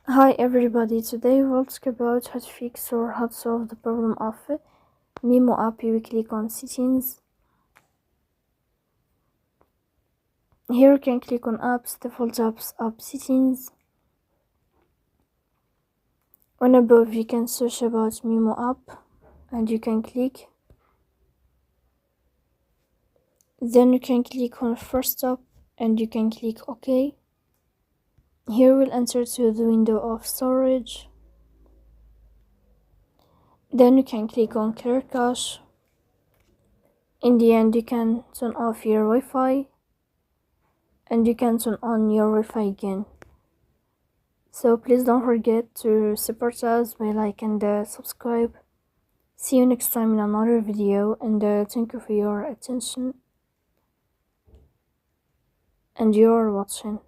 Hi everybody, today we'll talk about how to fix or how to solve the problem of Mimo app. You click on settings. Here you can click on apps, default apps, app settings. On above you can search about Mimo app and you can click. Then you can click on first app and you can click OK. Here we'll enter to the window of storage. Then you can click on clear cache. In the end you can turn off your Wi-Fi and you can turn on your Wi-Fi again. So please don't forget to support us by like and subscribe. See you next time in another video, and thank you for your attention and your watching.